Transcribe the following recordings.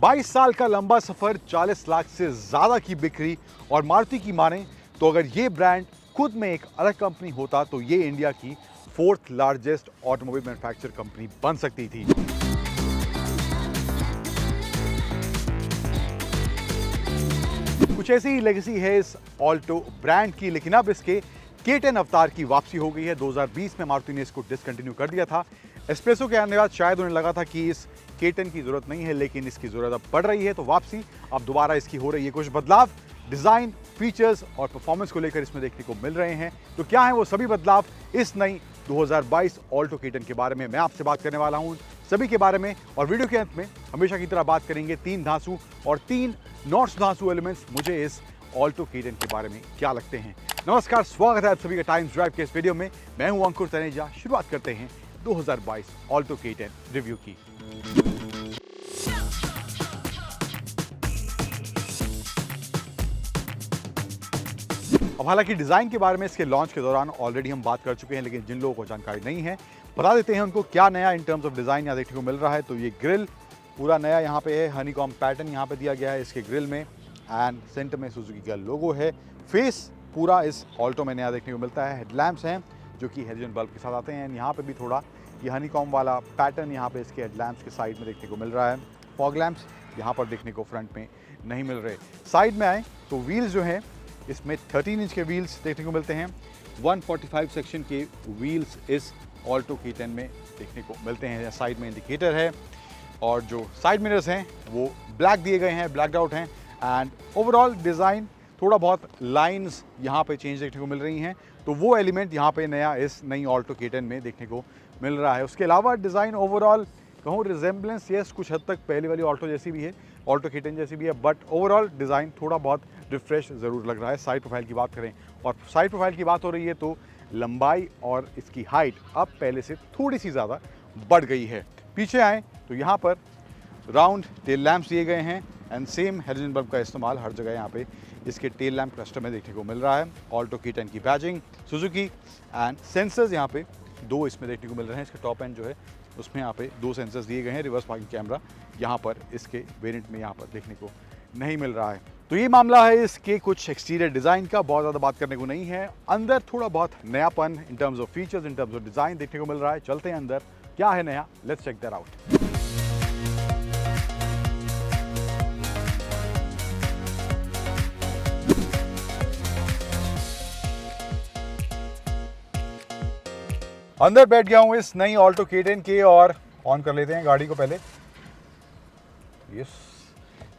22 साल का लंबा सफर, 40 लाख से ज्यादा की बिक्री और मारुति की माने तो अगर ये ब्रांड खुद में एक अलग कंपनी होता तो ये इंडिया की 4th largest automobile manufacture company बन सकती थी। कुछ ऐसी ही लेगेसी है इस ऑल्टो ब्रांड की, लेकिन अब इसके K10 अवतार की वापसी हो गई है। 2020 में मारुति ने इसको डिसकंटिन्यू कर दिया था। एस्प्रेसो के आने के बाद शायद उन्हें लगा था कि इस K10 की जरूरत नहीं है, लेकिन इसकी जरूरत अब पड़ रही है, तो वापसी अब दोबारा इसकी हो रही है। कुछ बदलाव डिजाइन, फीचर्स और परफॉर्मेंस को लेकर इसमें देखने को मिल रहे हैं। तो क्या है वो सभी बदलाव इस नई 2022 ऑल्टो K10 के बारे में मैं आपसे बात करने वाला हूं, सभी के बारे में। और वीडियो के अंत में हमेशा की तरह बात करेंगे 3 धांसू और 3 नॉट धांसू एलिमेंट्स मुझे इस ऑल्टो K10 के बारे में क्या लगते हैं। नमस्कार, स्वागत है आप सभी का टाइम्स ड्राइव के इस वीडियो में। मैं हूं अंकुर तनेजा। शुरुआत करते हैं 2022 ऑल्टो K10 रिव्यू की। अब हालांकि डिजाइन के बारे में इसके लॉन्च के दौरान ऑलरेडी हम बात कर चुके हैं, लेकिन जिन लोगों को जानकारी नहीं है बता देते हैं उनको क्या नया इन टर्म्स ऑफ डिजाइन यहाँ देखने को मिल रहा है। तो ये ग्रिल पूरा नया यहाँ पे है, हनीकॉम पैटर्न यहाँ पे दिया गया है इसके ग्रिल में, एंड सेंटर में सुजुकी का लोगो है। फेस पूरा इस ऑल्टो में नया देखने को मिलता है। हेडलैम्प्स हैं जो कि हेलोजन बल्ब के साथ आते हैं। यहाँ पे भी थोड़ा ये हनीकॉम वाला पैटर्न यहाँ पे इसके हेडलैम्प्स के साइड में देखने को मिल रहा है। फॉग लैम्प्स यहाँ पर देखने को फ्रंट में नहीं मिल रहे। साइड में आए तो व्हील्स जो हैं इसमें 13 इंच के व्हील्स देखने को मिलते हैं। 145 सेक्शन के व्हील्स इस ऑल्टो K10 में देखने को मिलते हैं। साइड में इंडिकेटर है और जो साइड मिरर्स हैं वो ब्लैक दिए गए हैं, ब्लैक्ड आउट हैं। एंड ओवरऑल डिज़ाइन थोड़ा बहुत लाइंस यहाँ पे चेंज देखने को मिल रही हैं, तो वो एलिमेंट यहाँ पे नया इस नई ऑल्टो K10 में देखने को मिल रहा है। उसके अलावा डिज़ाइन ओवरऑल कहूँ रिजेम्बलेंस यस कुछ हद तक पहले वाली ऑल्टो जैसी भी है, ऑल्टो K10 जैसी भी है, बट ओवरऑल डिज़ाइन थोड़ा बहुत रिफ्रेश ज़रूर लग रहा है। साइड प्रोफाइल की बात करें और साइड प्रोफाइल की बात हो रही है तो लंबाई और इसकी हाइट अब पहले से थोड़ी सी ज़्यादा बढ़ गई है। पीछे आएँ तो यहाँ पर राउंड टेल लैम्प्स दिए गए हैं एंड सेम हेलोजन बल्ब का इस्तेमाल हर जगह यहाँ पे इसके टेल लैम्प क्लस्टर में देखने को मिल रहा है। ऑल्टो K10 की बैजिंग सुजुकी एंड सेंसर्स यहाँ पे 2 इसमें देखने को मिल रहे हैं। इसके टॉप एंड जो है उसमें यहाँ पे 2 सेंसर्स दिए गए हैं। रिवर्स पार्किंग कैमरा यहाँ पर इसके वेरिएंट में यहाँ पर देखने को नहीं मिल रहा है। तो ये मामला है इसके कुछ एक्सटीरियर डिज़ाइन का, बहुत ज़्यादा बात करने को नहीं है। अंदर थोड़ा बहुत नयापन in terms of features, in terms of design देखने को मिल रहा है। चलते हैं अंदर, क्या है नया, लेट्स चेक दैट आउट। अंदर बैठ गया हूँ इस नई ऑल्टो K10 के और ऑन कर लेते हैं गाड़ी को पहले। यस,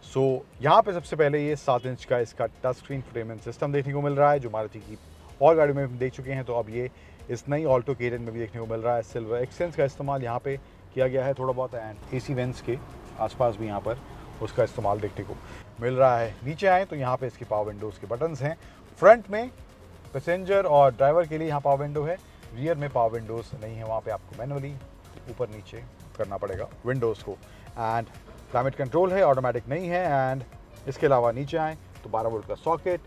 सो यहाँ पे सबसे पहले ये 7 इंच का इसका टच स्क्रीन इंफोटेनमेंट सिस्टम देखने को मिल रहा है, जो मारुति की और गाड़ी में देख चुके हैं। तो अब ये इस नई ऑल्टो K10 में भी देखने को मिल रहा है। सिल्वर एक्सेंस का इस्तेमाल यहाँ पे किया गया है थोड़ा बहुत, एंड AC वेंट्स के आसपास भी यहाँ पर उसका इस्तेमाल देखने को मिल रहा है। नीचे आए तो यहाँ पे इसकी पावर विंडोज़ के बटन्स हैं। फ्रंट में पैसेंजर और ड्राइवर के लिए यहाँ पावर विंडो है, रियर में पावर विंडोज़ नहीं है, वहाँ पे आपको मैनुअली ऊपर नीचे करना पड़ेगा विंडोज़ को। एंड क्लाइमेट कंट्रोल है, ऑटोमेटिक नहीं है। एंड इसके अलावा नीचे आएँ तो 12 वोल्ट का socket,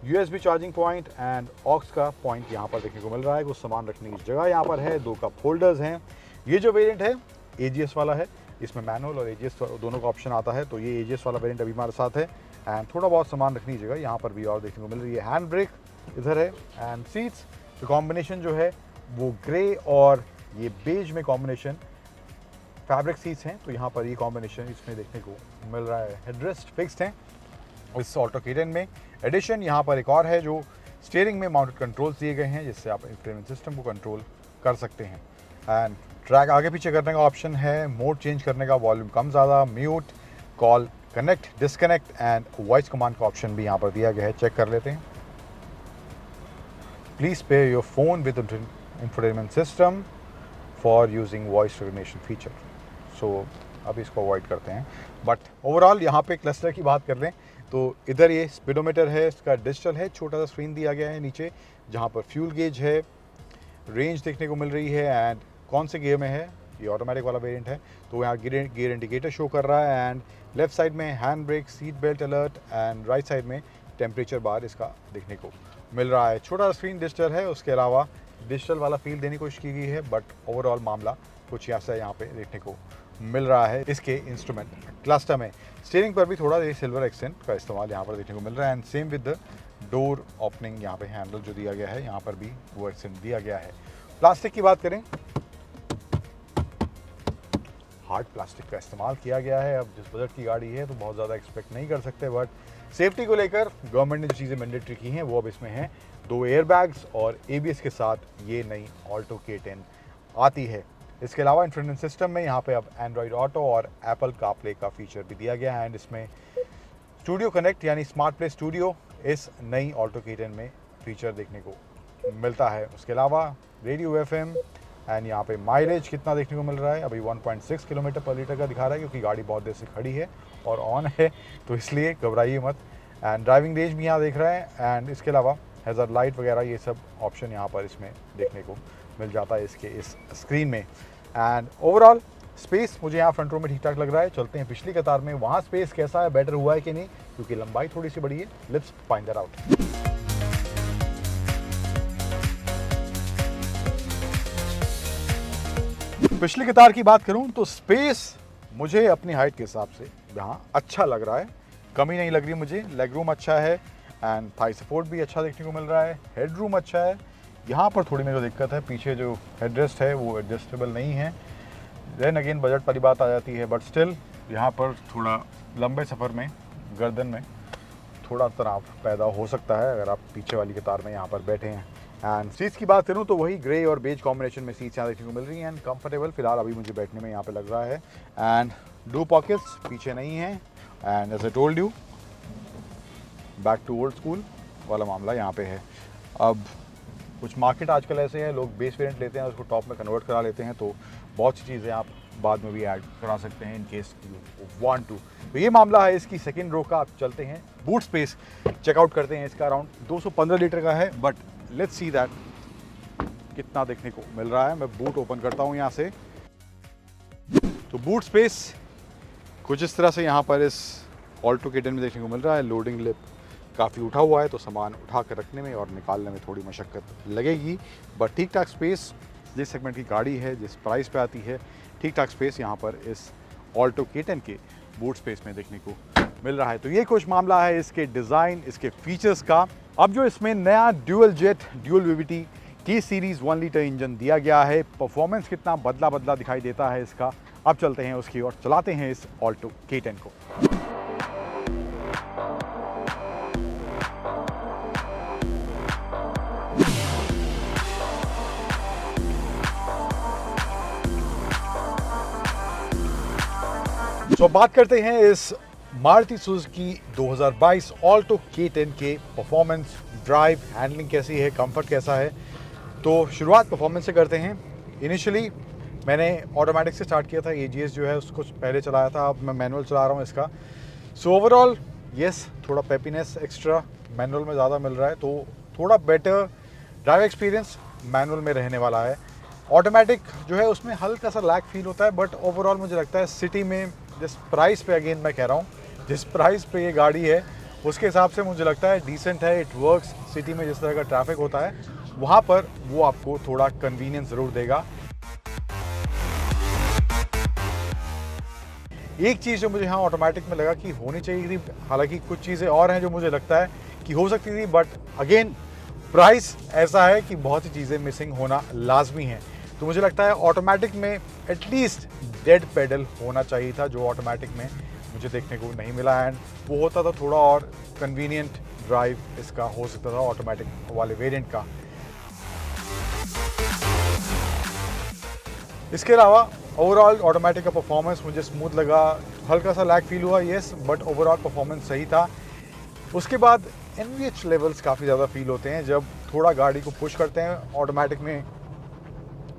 USB charging point and aux का पॉइंट यहाँ पर देखने को मिल रहा है। कुछ सामान रखने की जगह यहाँ पर है, 2 कप होल्डर्स हैं। ये जो वेरिएंट है AGS वाला है, इसमें मैनुअल और AGS दोनों का ऑप्शन आता है, तो ये AGS वाला वेरिएंट अभी हमारे साथ है। एंड थोड़ा बहुत सामान रखने की जगह यहाँ पर भी और देखने को मिल रही है। हैंड ब्रेक इधर है एंड सीट्स तो कॉम्बिनेशन जो है वो ग्रे और ये बेज में कॉम्बिनेशन फैब्रिक सीट्स हैं, तो यहाँ पर ये कॉम्बिनेशन इसमें देखने को मिल रहा है। हेडरेस्ट फिक्स्ड हैं इस ऑल्टो K10 में। एडिशन यहाँ पर एक और है जो स्टीयरिंग में माउंटेड कंट्रोल्स दिए गए हैं, जिससे आप इंफोटेनमेंट सिस्टम को कंट्रोल कर सकते हैं। एंड ट्रैक आगे पीछे करने का ऑप्शन है, मोड चेंज करने का, वॉल्यूम कम ज़्यादा, mute, call, connect, disconnect and voice command का ऑप्शन भी यहाँ पर दिया गया है। चेक कर लेते हैं। Please pair your phone with infotainment system for using voice recognition feature. So अब इसको अवॉइड करते हैं। बट ओवरऑल यहाँ पे क्लस्टर की बात कर लें तो इधर ये स्पीडोमीटर है, इसका डिजिटल है, छोटा सा स्क्रीन दिया गया है नीचे, जहाँ पर फ्यूल गेज है, रेंज देखने को मिल रही है एंड कौन से गियर में है, ये ऑटोमेटिक वाला वेरिएंट है, तो यहाँ गियर इंडिकेटर शो कर रहा है। एंड लेफ्ट साइड में hand brake, seat belt alert and right side में टेम्परेचर बार इसका देखने को मिल रहा है। छोटा स्क्रीन डिजिटल है, उसके अलावा डिजिटल वाला फील देने की कोशिश की गई है, बट ओवरऑल मामला कुछ ऐसा यहाँ पे देखने को मिल रहा है इसके इंस्ट्रूमेंट क्लस्टर में। स्टीयरिंग पर भी थोड़ा ये सिल्वर एक्सेंट का इस्तेमाल यहाँ पर देखने को मिल रहा है and same with the door opening, यहाँ पे हैंडल जो दिया गया है यहाँ पर भी वो एक्सेंट दिया गया है। प्लास्टिक की बात करें, हार्ड प्लास्टिक का इस्तेमाल किया गया है। अब जिस बजट की गाड़ी है तो बहुत ज़्यादा एक्सपेक्ट नहीं कर सकते, बट सेफ्टी को लेकर गवर्नमेंट ने जो चीज़ें मैंडेटरी की हैं वो अब इसमें हैं। 2 एयरबैग्स और ABS के साथ ये नई ऑल्टो K10 आती है। इसके अलावा इंफोटेनमेंट सिस्टम में यहाँ पे अब एंड्रॉयड ऑटो और एप्पल कारप्ले का फीचर भी दिया गया है एंड इसमें स्टूडियो कनेक्ट यानी स्मार्ट प्ले स्टूडियो इस नई ऑल्टो K10 में फीचर देखने को मिलता है। उसके अलावा रेडियो FM एंड यहाँ पे माइलेज कितना देखने को मिल रहा है, अभी 1.6 किलोमीटर पर लीटर का दिखा रहा है क्योंकि गाड़ी बहुत देर से खड़ी है और ऑन है, तो इसलिए घबराइए मत। एंड ड्राइविंग रेंज भी यहाँ देख रहे हैं एंड इसके अलावा हैज़र्ड लाइट वगैरह ये सब ऑप्शन यहाँ पर इसमें देखने को मिल जाता है इसके इस स्क्रीन में। एंड ओवरऑल स्पेस मुझे यहाँ फ्रंट रो में ठीक ठाक लग रहा है। चलते हैं पिछली कतार में, वहाँ स्पेस कैसा है, बेटर हुआ है कि नहीं, क्योंकि लंबाई थोड़ी सी बड़ी है। Let's find that out. पिछली कतार की बात करूं तो स्पेस मुझे अपनी हाइट के हिसाब से यहाँ अच्छा लग रहा है, कमी नहीं लग रही मुझे। लेग रूम अच्छा है एंड थाई सपोर्ट भी अच्छा देखने को मिल रहा है। हेड रूम अच्छा है। यहाँ पर थोड़ी मेरी दिक्कत है, पीछे जो हेडरेस्ट है वो एडजस्टेबल नहीं है। देन अगेन बजट वाली बात आ जाती है, बट स्टिल यहाँ पर थोड़ा लंबे सफ़र में गर्दन में थोड़ा तनाव पैदा हो सकता है अगर आप पीछे वाली कतार में यहाँ पर बैठे हैं। एंड सीट्स की बात करूँ तो वही ग्रे और बेज कॉम्बिनेशन में सीट्स यहाँ देखने को मिल रही हैं एंड कंफर्टेबल फिलहाल अभी मुझे बैठने में यहाँ पे लग रहा है। एंड 2 पॉकेट्स पीछे नहीं है and as I told you back to old school वाला मामला यहाँ पे है। अब कुछ मार्केट आजकल ऐसे है, लोग बेस वेरिएंट लेते हैं उसको टॉप में कन्वर्ट करा लेते हैं, तो बहुत सी चीज़ें आप बाद में भी ऐड करा सकते हैं in case you want to. तो ये मामला है इसकी सेकंड रो का। आप चलते हैं बूट स्पेस चेकआउट करते हैं। इसका अराउंड 215 लीटर का है, बट लेट्स सी दैट कितना देखने को मिल रहा है। मैं बूट ओपन करता हूँ यहाँ से, तो बूट स्पेस कुछ इस तरह से यहाँ पर इस ऑल्टो K10 में देखने को मिल रहा है। लोडिंग लिप काफ़ी उठा हुआ है तो सामान उठा कर रखने में और निकालने में थोड़ी मशक्क़त लगेगी, बट ठीक ठाक स्पेस जिस सेगमेंट की गाड़ी है, जिस प्राइस पे आती है, ठीक ठाक स्पेस यहाँ पर इस ऑल्टो K10 के बूट स्पेस में देखने को मिल रहा है। तो ये कुछ मामला है इसके डिज़ाइन, इसके फीचर्स का। अब जो इसमें नया dual jet dual VVT T series 1 litre engine दिया गया है, परफॉर्मेंस कितना बदला बदला दिखाई देता है इसका, अब चलते हैं उसकी और चलाते हैं इस ऑल्टो K10 को। तो बात करते हैं इस मारुति सुजुकी 2022 ऑल्टो K10 के परफॉर्मेंस, ड्राइव, हैंडलिंग कैसी है, कंफर्ट कैसा है। तो शुरुआत परफॉर्मेंस से करते हैं। इनिशियली मैंने ऑटोमेटिक से स्टार्ट किया था, AGS जो है उसको पहले चलाया था, अब मैं मैनुअल चला रहा हूँ इसका। सो ओवरऑल येस, थोड़ा पेपीनेस एक्स्ट्रा मैनुअल में ज़्यादा मिल रहा है, तो थोड़ा बेटर ड्राइव एक्सपीरियंस मैनुअल में रहने वाला है। ऑटोमेटिक जो है उसमें हल्का सा लैग फील होता है, बट ओवरऑल मुझे लगता है सिटी में जिस प्राइस पे, अगेन मैं कह रहा हूँ, जिस प्राइस पे ये गाड़ी है उसके हिसाब से मुझे लगता है डिसेंट है। It works. सिटी में जिस तरह का ट्रैफिक होता है वहाँ पर वो आपको थोड़ा कन्वीनियंस ज़रूर देगा। एक चीज़ जो मुझे यहाँ ऑटोमेटिक में लगा कि होनी चाहिए थी, हालांकि कुछ चीज़ें और हैं जो मुझे लगता है कि हो सकती थी, बट अगेन प्राइस ऐसा है कि बहुत सी चीज़ें मिसिंग होना लाजमी है। तो मुझे लगता है ऑटोमेटिक में एटलीस्ट डेड पेडल होना चाहिए था, जो ऑटोमेटिक में मुझे देखने को नहीं मिला। एंड वो होता था थोड़ा और कन्वीनियंट ड्राइव इसका हो सकता था ऑटोमेटिक वाले वेरिएंट का। इसके अलावा ओवरऑल ऑटोमेटिक का परफॉर्मेंस मुझे स्मूथ लगा। हल्का सा लैग फील हुआ येस, बट ओवरऑल परफॉर्मेंस सही था। उसके बाद NVH लेवल्स काफ़ी ज़्यादा फील होते हैं जब थोड़ा गाड़ी को पुश करते हैं। ऑटोमेटिक में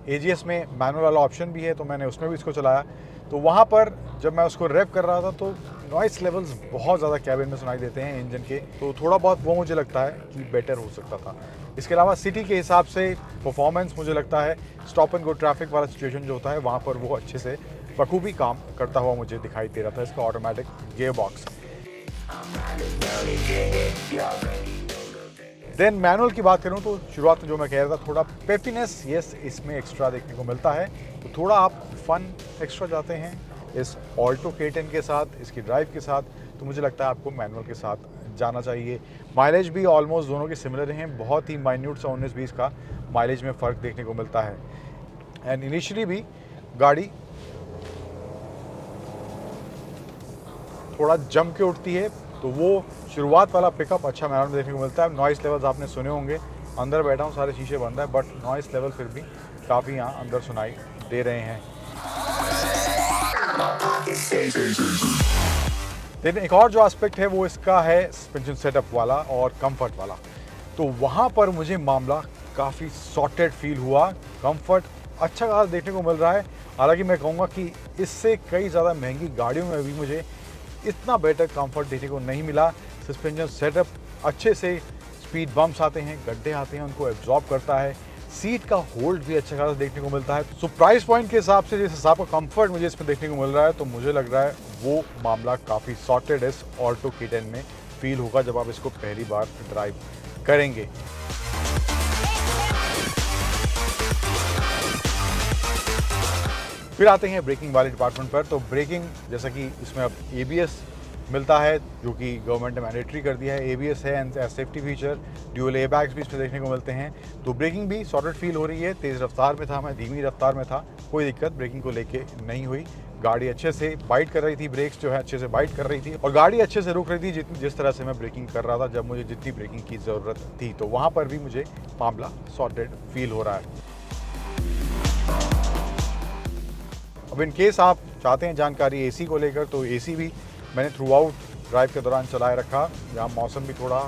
AGS में मैनुअल वाला ऑप्शन भी है, तो मैंने उसमें भी इसको चलाया, तो वहाँ पर जब मैं उसको रेव कर रहा था तो नॉइस लेवल्स बहुत ज़्यादा कैबिन में सुनाई देते हैं इंजन के, तो थोड़ा बहुत वो मुझे लगता है कि बेटर हो सकता था। इसके अलावा सिटी के हिसाब से परफॉर्मेंस मुझे लगता है स्टॉप एंड गो ट्रैफिक वाला सिचुएशन जो होता है वहाँ पर वो अच्छे से बखूबी काम करता हुआ मुझे दिखाई दे रहा था इसका automatic gear box. Then manual की बात करूं तो शुरुआत में जो मैं कह रहा था, थोड़ा पेपीनेस यस इसमें एक्स्ट्रा देखने को मिलता है, तो थोड़ा आप फन एक्स्ट्रा जाते हैं इस ऑल्टो K10 के साथ, इसकी ड्राइव के साथ, तो मुझे लगता है आपको मैनुअल के साथ जाना चाहिए। माइलेज भी ऑलमोस्ट दोनों के सिमिलर हैं, बहुत ही माइन्यूट सा 19-20 का माइलेज में फ़र्क देखने को मिलता है। एंड इनिशियली भी गाड़ी थोड़ा जम के उठती है, तो वो शुरुआत वाला पिकअप अच्छा मैनुअल में देखने को मिलता है। नॉइस लेवल्स आपने सुने होंगे, अंदर बैठा हूँ, सारे शीशे बंद है, बट नॉइस लेवल फिर भी काफ़ी यहाँ अंदर सुनाई दे रहे हैं। लेकिन एक और जो एस्पेक्ट है वो इसका है सस्पेंशन सेटअप वाला और कंफर्ट वाला, तो वहाँ पर मुझे मामला काफ़ी सॉर्टेड फील हुआ। कंफर्ट अच्छा खासा देखने को मिल रहा है, हालांकि मैं कहूँगा कि इससे कई ज़्यादा महंगी गाड़ियों में भी मुझे इतना बेटर कंफर्ट देखने को नहीं मिला। सस्पेंशन सेटअप अच्छे से, स्पीड बम्प्स आते हैं, गड्ढे आते हैं, उनको एब्जॉर्ब करता है, सीट का होल्ड भी अच्छा खासा देखने को मिलता है। सो प्राइस पॉइंट के हिसाब से जिस हिसाब का कंफर्ट मुझे इसमें देखने को मिल रहा है, तो मुझे लग रहा है वो मामला काफ़ी सॉर्टेड इस ऑल्टो K10 में फील होगा जब आप इसको पहली बार ड्राइव करेंगे। फिर आते हैं ब्रेकिंग वाले डिपार्टमेंट पर। तो ब्रेकिंग, जैसा कि इसमें अब ABS मिलता है, जो कि गवर्नमेंट ने मैंडेटरी कर दिया है। ABS है and safety feature, dual airbags भी इसमें देखने को मिलते हैं। तो ब्रेकिंग भी सॉर्टेड फील हो रही है। तेज़ रफ्तार में था मैं, धीमी रफ्तार में था, कोई दिक्कत ब्रेकिंग को लेके नहीं हुई। गाड़ी अच्छे से बाइट कर रही थी, ब्रेक्स जो है अच्छे से बाइट कर रही थी, और गाड़ी अच्छे से रुक रही थी जिस तरह से मैं ब्रेकिंग कर रहा था, जब मुझे जितनी ब्रेकिंग की ज़रूरत थी। तो वहाँ पर भी मुझे मामला सॉर्टेड फील हो रहा है। अब इन केस आप चाहते हैं जानकारी AC को लेकर, तो AC भी मैंने थ्रू आउट ड्राइव के दौरान चलाए रखा। यहाँ मौसम भी थोड़ा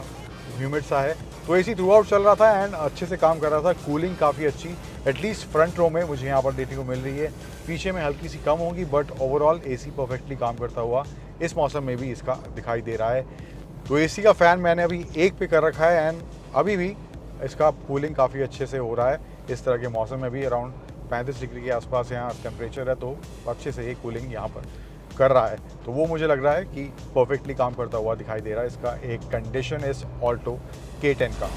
ह्यूमिड सा है, तो AC थ्रू आउट चल रहा था एंड अच्छे से काम कर रहा था। कूलिंग काफ़ी अच्छी, एटलीस्ट फ्रंट रो में मुझे यहाँ पर देखने को मिल रही है। पीछे में हल्की सी कम होगी, बट ओवरऑल AC परफेक्टली काम करता हुआ इस मौसम में भी इसका दिखाई दे रहा है। तो AC का फ़ैन मैंने अभी 1 पे कर रखा है एंड अभी भी इसका कूलिंग काफ़ी अच्छे से हो रहा है। इस तरह के मौसम में भी अराउंड 35 डिग्री के आसपास यहाँ टेम्परेचर है, तो अच्छे से ये कूलिंग यहाँ पर कर रहा है। तो वो मुझे लग रहा है कि परफेक्टली काम करता हुआ दिखाई दे रहा है। इसका एक कंडीशन इस ऑल्टो K10 का।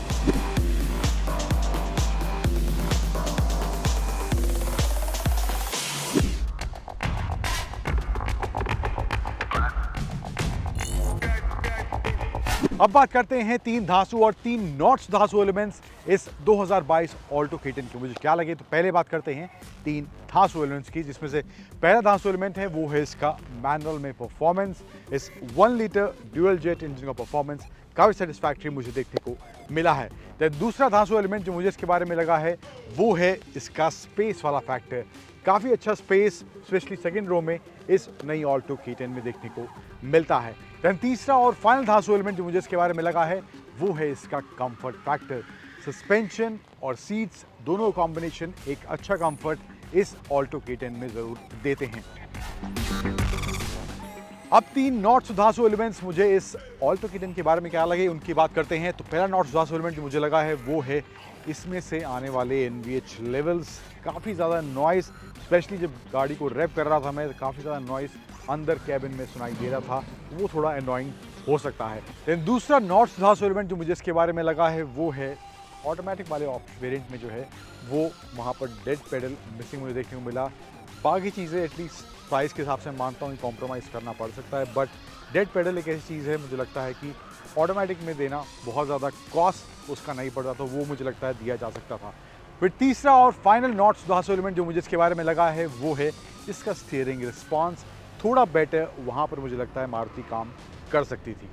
अब बात करते हैं 3 धांसू और 3 नॉट्स धांसू एलिमेंट्स इस 2022 ऑल्टो K10 के मुझे क्या लगे। तो पहले बात करते हैं 3 धांसू एलिमेंट्स की, जिसमें से पहला धांसू एलिमेंट है वो है इसका मैनुअल में परफॉर्मेंस। इस 1 लीटर ड्यूअल जेट इंजन का परफॉर्मेंस काफ़ी सेटिस्फैक्ट्री मुझे देखने को मिला है। तो दूसरा धांसू एलिमेंट जो मुझे इसके बारे में लगा है वो है इसका स्पेस वाला फैक्टर। काफ़ी अच्छा स्पेस स्पेशली सेकंड रो में इस नई ऑल्टो K10 में देखने को मिलता है। दैन तीसरा और फाइनल धांसू एलिमेंट जो मुझे इसके बारे में लगा है वो है इसका कंफर्ट फैक्टर। सस्पेंशन और सीट्स दोनों कॉम्बिनेशन एक अच्छा कंफर्ट इस ऑल्टो K10 में ज़रूर देते हैं। अब 3 नॉट धांसू एलिमेंट्स मुझे इस ऑल्टो K10 के बारे में क्या लगे उनकी बात करते हैं। तो पहला नॉट धांसू एलिमेंट जो मुझे लगा है वो है इसमें से आने वाले NVH लेवल्स। काफ़ी ज़्यादा नॉइस, स्पेशली जब गाड़ी को रैप कर रहा था मैं, काफ़ी ज़्यादा नॉइस अंदर कैबिन में सुनाई दे रहा था, वो थोड़ा एनॉइंग हो सकता है। लेकिन दूसरा नॉट धांसू एलिमेंट जो मुझे इसके बारे में लगा है वो है ऑटोमेटिक वाले वेरिएंट में जो है वो वहाँ पर डेड पेडल मिसिंग मुझे देखने को मिला। बाकी चीज़ें एटलीस्ट प्राइस के हिसाब से मानता हूँ कॉम्प्रोमाइज़ करना पड़ सकता है, बट डेड पेडल एक ऐसी चीज़ है मुझे लगता है कि ऑटोमेटिक में देना बहुत ज़्यादा कॉस्ट उसका नहीं पड़ता, तो वो मुझे लगता है दिया जा सकता था। फिर तीसरा और फाइनल नॉट धांसू एलिमेंट जो मुझे इसके बारे में लगा है वो है इसका स्टीयरिंग रिस्पॉन्स थोड़ा बेटर, वहाँ पर मुझे लगता है मारुति काम कर सकती थी।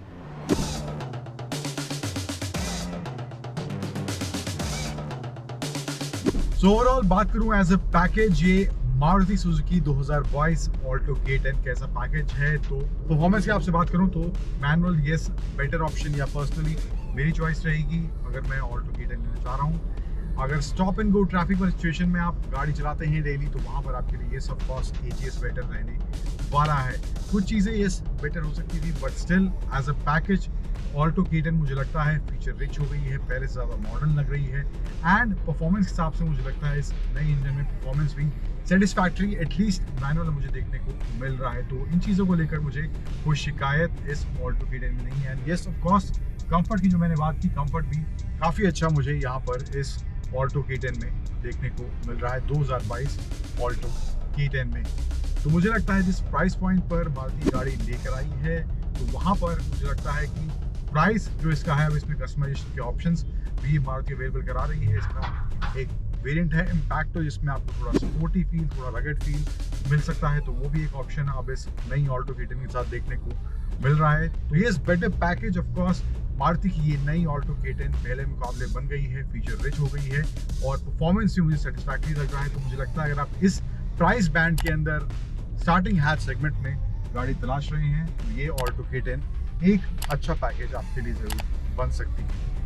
सो ओवरऑल बात करूं एज अ पैकेज, ये मारुति सुजुकी 2022 ऑल्टो K10 कैसा पैकेज है। तो परफॉर्मेंस की आपसे बात करूं तो मैनुअल येस बेटर ऑप्शन, या पर्सनली मेरी चॉइस रहेगी अगर मैं ऑल्टो K10 लेना चाह रहा हूं। अगर स्टॉप एंड गो ट्रैफिक वाली सिचुएशन में आप गाड़ी चलाते हैं डेली, तो वहाँ पर आपके लिए सब कॉस्ट AGS बेटर रहने वाला है। कुछ चीज़ें येस बेटर हो सकती थी, but still as a package Alto K10 मुझे लगता है फीचर रिच हो गई है, पहले से ज़्यादा मॉडर्न लग रही है, एंड परफॉर्मेंस के हिसाब से मुझे लगता है इस नई इंजन में परफॉर्मेंस भी सेटिस्फैक्ट्री एटलीस्ट मैनुअल मुझे देखने को मिल रहा है। तो इन चीज़ों को लेकर मुझे कोई शिकायत इस ऑल्टो K10 में नहीं है। येस ऑफ कोर्स कंफर्ट की जो मैंने बात की, कंफर्ट भी काफ़ी अच्छा मुझे यहाँ पर इस ऑल्टो K10 में देखने को मिल रहा है 2022 ऑल्टो K10 में। तो मुझे लगता है जिस प्राइस पॉइंट पर मारुति गाड़ी लेकर आई है, तो वहाँ पर मुझे लगता है कि प्राइस जो इसका है, अब इसमें कस्टमाइजेशन के ऑप्शंस भी मारुति अवेलेबल करा रही है। इसका एक वेरिएंट है इम्पैक्टो जिसमें आपको थोड़ा स्पोर्टी फील, थोड़ा रगड फील मिल सकता है, तो वो भी एक ऑप्शन अब इस नई ऑल्टो K10 के साथ देखने को मिल रहा है। तो ये better package of course Maruti की ये नई ऑल्टो K10 पहले मुकाबले बन गई है, फीचर रिच हो गई है और परफॉर्मेंस भी मुझे सेटिस्फैक्टरी लग रहा है। तो मुझे लगता है अगर आप इस प्राइस बैंड के अंदर स्टार्टिंग हैच सेगमेंट में गाड़ी तलाश रहे हैं, तो ये ऑल्टो K10 एक अच्छा पैकेज आपके लिए जरूर बन सकती है।